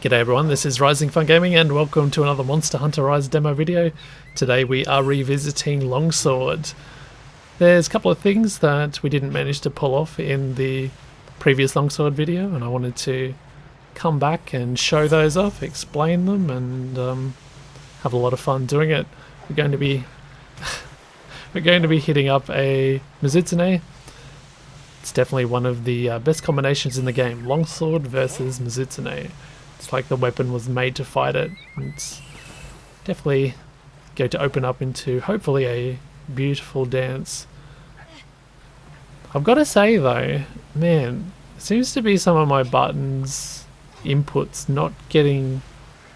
G'day everyone, this is RisingFunGaming and welcome to another Monster Hunter Rise demo video. Today we are revisiting Longsword. There's a couple of things that we didn't manage to pull off in the previous Longsword video, and I wanted to come back and show those off, explain them, and have a lot of fun doing it. We're going to be hitting up a Mizutsune. It's definitely one of the best combinations in the game. Longsword versus Mizutsune. It's like the weapon was made to fight it. It's definitely going to open up into hopefully a beautiful dance. I've got to say though, man, it seems to be some of my buttons inputs not getting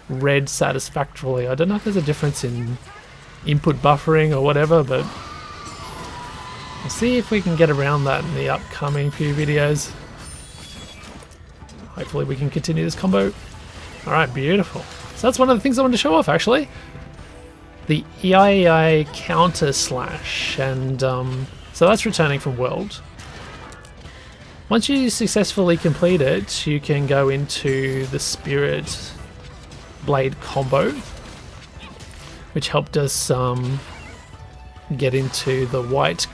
read satisfactorily. I don't know if there's a difference in input buffering or whatever, but we'll see if we can get around that in the upcoming few videos. Hopefully we can continue this combo. Alright, beautiful. So that's one of the things I wanted to show off actually. The EII counter slash, and so that's returning from World. Once you successfully complete it, you can go into the Spirit Blade combo, which helped us get into the white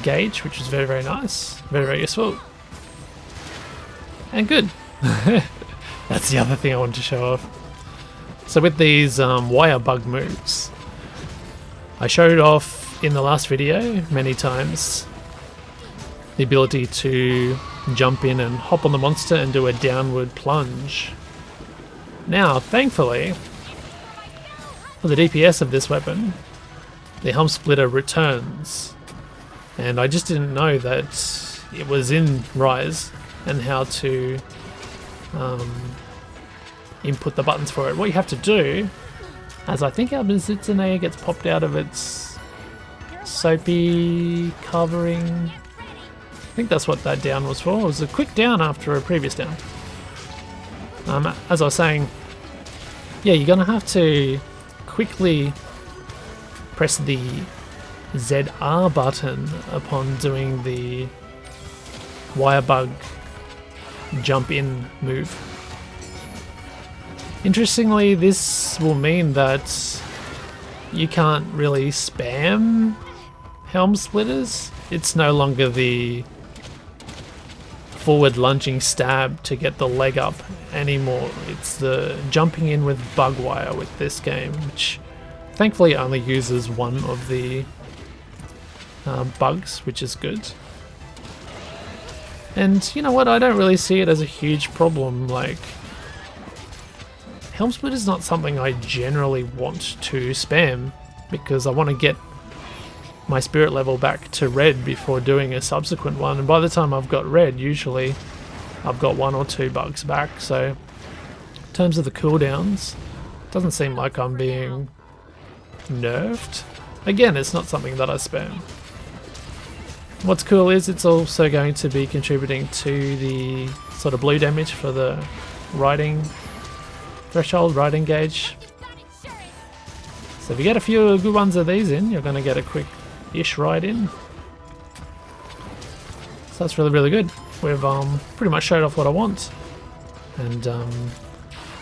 gauge, which is very, very nice, very, very useful, and good. That's the other thing I wanted to show off. So with these wire bug moves, I showed off in the last video many times the ability to jump in and hop on the monster and do a downward plunge. Now, thankfully, for the DPS of this weapon, the Helm Splitter returns, and I just didn't know that it was in Rise and how to input the buttons for it. What you have to do, as I think our Mizutsune gets popped out of its soapy covering, I think that's what that down was for. It was a quick down after a previous down. As I was saying, yeah, you're gonna have to quickly press the ZR button upon doing the wire bug jump in move. Interestingly, this will mean that you can't really spam Helm Splitters. It's no longer the forward lunging stab to get the leg up anymore. It's the jumping in with bug wire with this game, which thankfully only uses one of the bugs, which is good. And you know what, I don't really see it as a huge problem. Like, Helm Split is not something I generally want to spam because I want to get my spirit level back to red before doing a subsequent one, and by the time I've got red, usually I've got 1 or 2 bugs back. So in terms of the cooldowns, it doesn't seem like I'm being nerfed. Again, it's not something that I spam. What's cool is it's also going to be contributing to the sort of blue damage for the riding threshold, riding gauge. So if you get a few good ones of these in, you're going to get a quick-ish ride in. So that's really, really good. We've pretty much showed off what I want. And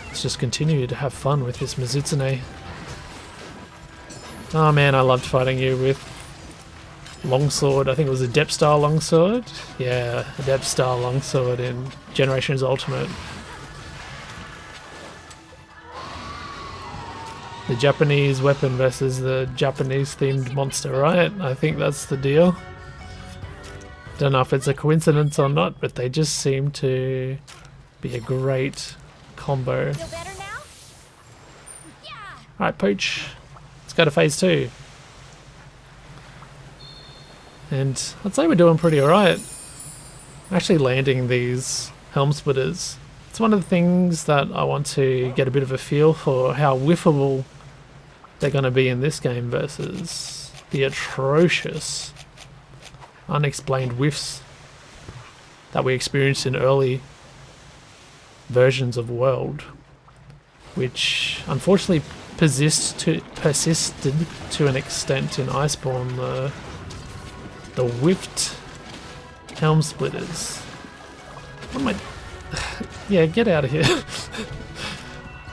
let's just continue to have fun with this Mizutsune. Oh man, I loved fighting you with Longsword. I think it was a Depth Star Longsword. Yeah, a Depth Star Longsword in Generations Ultimate. The Japanese weapon versus the Japanese themed monster, right? I think that's the deal. Don't know if it's a coincidence or not, but they just seem to be a great combo. Alright, Pooch. Let's go to phase 2. And I'd say we're doing pretty alright. Actually landing these Helm Splitters. It's one of the things that I want to get a bit of a feel for, how whiffable they're going to be in this game versus the atrocious unexplained whiffs that we experienced in early versions of World, which unfortunately persisted to an extent in Iceborne. The whiffed Helm Splitters. What am I... Yeah, get out of here.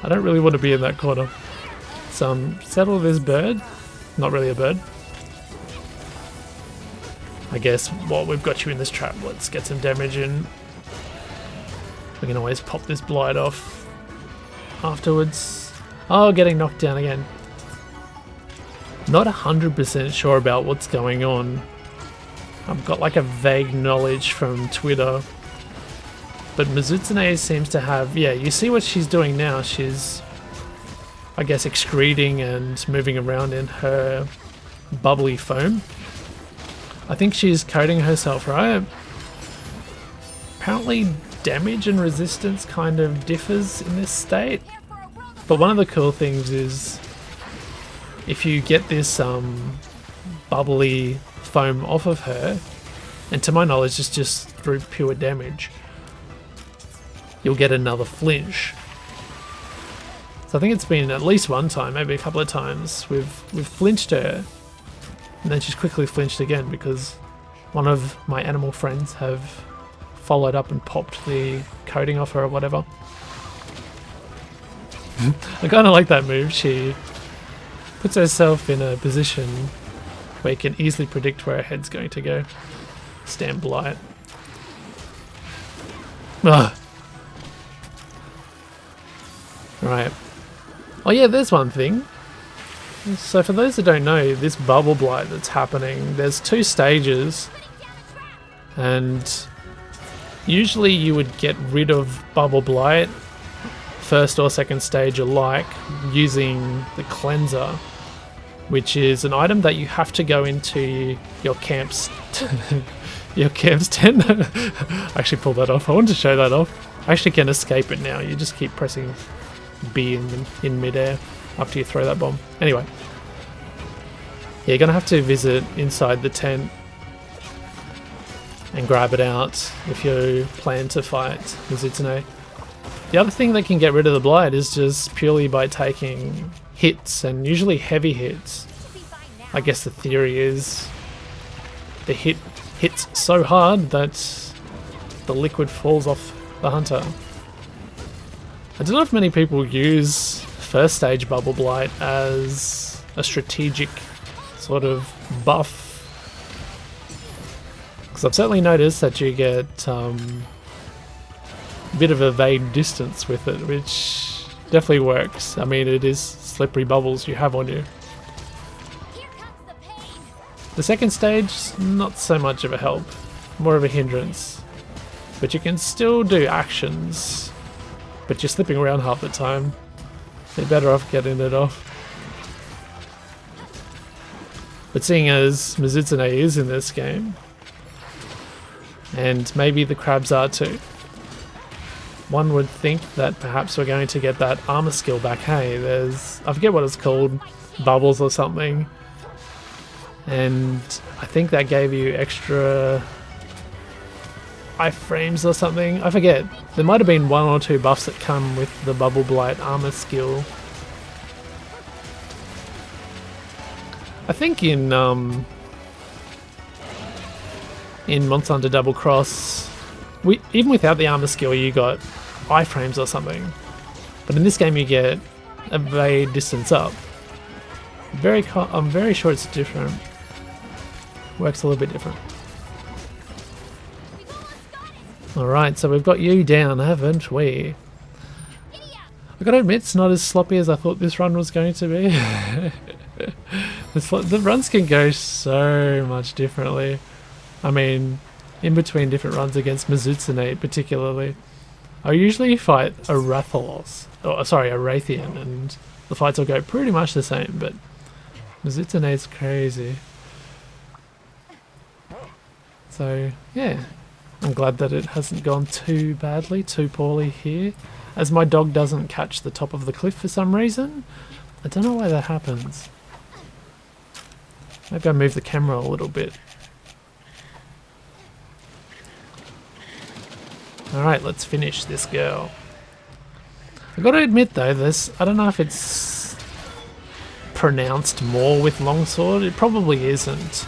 I don't really want to be in that corner. So settle this bird. Not really a bird. I guess while we've got you in this trap, let's get some damage in. We can always pop this blight off afterwards. Oh, getting knocked down again. Not 100% sure about what's going on. I've got like a vague knowledge from Twitter. But Mizutsune seems to have, yeah, you see what she's doing now. She's, I guess, excreting and moving around in her bubbly foam. I think she's coating herself, right? Apparently damage and resistance kind of differs in this state. But one of the cool things is if you get this bubbly foam off of her, and to my knowledge it's just through pure damage, you'll get another flinch. So I think it's been at least one time, maybe a couple of times, we've flinched her, and then she's quickly flinched again because one of my animal friends have followed up and popped the coating off her or whatever. I kind of like that move. She puts herself in a position where you can easily predict where her head's going to go. Stand blight. Ugh. Right. Oh yeah, there's one thing. So for those that don't know, this bubble blight that's happening, there's 2 stages, and usually you would get rid of bubble blight first or second stage alike using the cleanser, which is an item that you have to go into your camp's your camp's tent. I actually pulled that off. I wanted to show that off. I actually can escape it now. You just keep pressing B in midair after you throw that bomb. Anyway, yeah, you're gonna have to visit inside the tent and grab it out if you plan to fight Mizutsune. The other thing that can get rid of the blight is just purely by taking hits, and usually heavy hits. I guess the theory is the hit hits so hard that the liquid falls off the hunter. I don't know if many people use first stage bubble blight as a strategic sort of buff, because I've certainly noticed that you get a bit of evade distance with it, which definitely works. I mean, it is slippery bubbles you have on you. The second stage, not so much of a help, more of a hindrance, but you can still do actions, but you're slipping around half the time. You're better off getting it off. But seeing as Mizutsune is in this game, and maybe the crabs are too, one would think that perhaps we're going to get that armor skill back. Hey, there's, I forget what it's called, bubbles or something, and I think that gave you extra iframes or something. I forget. There might have been 1 or 2 buffs that come with the bubble blight armor skill. I think in Monster Hunter Double Cross, even without the armor skill, you got iframes or something. But in this game, you get evade distance up. I'm very sure it's different. Works a little bit different. Alright, so we've got you down, haven't we? I gotta admit, it's not as sloppy as I thought this run was going to be. The runs can go so much differently. I mean, in between different runs against Mizutsune particularly, I usually fight a Rathalos, a Rathian, and the fights will go pretty much the same, but Mizutsune's crazy. So, yeah. I'm glad that it hasn't gone too badly, too poorly here. As my dog doesn't catch the top of the cliff for some reason. I don't know why that happens. Maybe I move the camera a little bit. Alright, let's finish this girl. I've got to admit though, I don't know if it's pronounced more with Longsword. It probably isn't.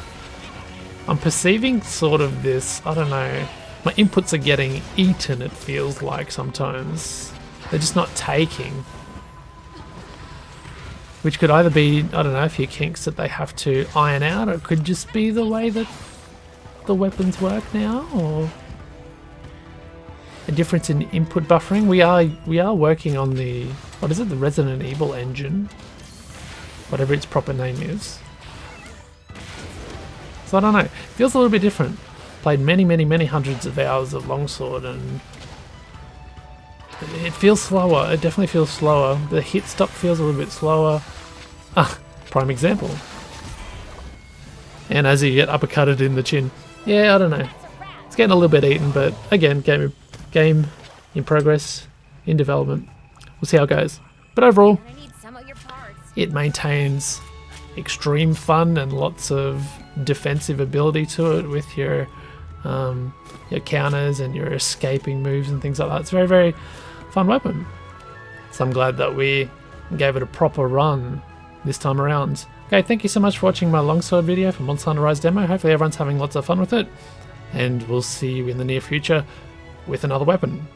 I'm perceiving sort of this, I don't know, my inputs are getting eaten, it feels like sometimes. They're just not taking. which could either be, I don't know, a few kinks that they have to iron out, or it could just be the way that the weapons work now, or a difference in input buffering. We are working on the, what is it, the Resident Evil engine, whatever its proper name is. So I don't know, it feels a little bit different. Played many hundreds of hours of Longsword, and it feels slower. It definitely feels slower. The hit stop feels a little bit slower. Ah, prime example. And as you get uppercutted in the chin, yeah, I don't know. It's getting a little bit eaten, but again, game in progress, in development. We'll see how it goes. But overall, it maintains extreme fun and lots of defensive ability to it with your counters and your escaping moves and things like that. It's a very fun weapon. So I'm glad that we gave it a proper run this time around. Okay, thank you so much for watching my Longsword video for Monster Hunter Rise demo. Hopefully everyone's having lots of fun with it, and we'll see you in the near future with another weapon.